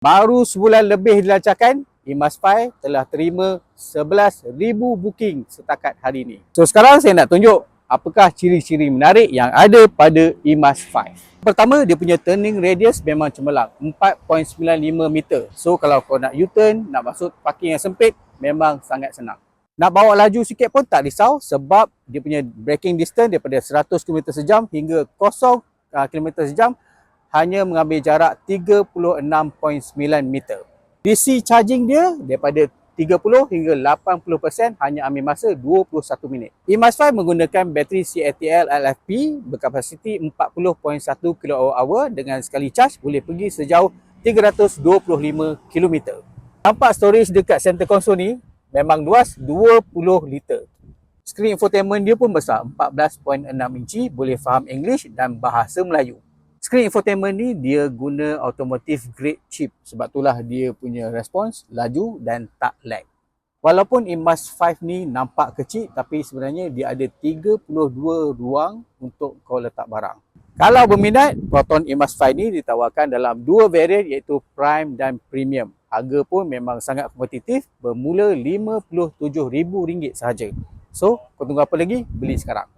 Baru sebulan lebih dilancarkan, eMAS 5 telah terima 11,000 booking setakat hari ini. So sekarang saya nak tunjuk apakah ciri-ciri menarik yang ada pada eMAS 5. Pertama, dia punya turning radius memang cemerlang, 4.95 meter. So kalau kau nak U-turn, nak masuk parking yang sempit, memang sangat senang. Nak bawa laju sikit pun tak risau sebab dia punya braking distance daripada 100 km sejam hingga 0 km sejam hanya mengambil jarak 36.9 meter. DC charging dia daripada 30 hingga 80% hanya ambil masa 21 minit. eMAS 5 menggunakan bateri CATL LFP berkapasiti 40.1 kWh dengan sekali charge boleh pergi sejauh 325 km. Nampak storage dekat center console ni memang luas 20 liter. Skrin infotainment dia pun besar, 14.6 inci, boleh faham English dan bahasa Melayu. Skrin infotainment ni dia guna automotive grade chip, sebab itulah dia punya respons laju dan tak lag. Walaupun eMAS 5 ni nampak kecil, tapi sebenarnya dia ada 32 ruang untuk kau letak barang. Kalau berminat, Proton eMAS 5 ni ditawarkan dalam dua varian iaitu Prime dan Premium. Harga pun memang sangat kompetitif, bermula RM57,000 sahaja. So, kau tunggu apa lagi? Beli sekarang.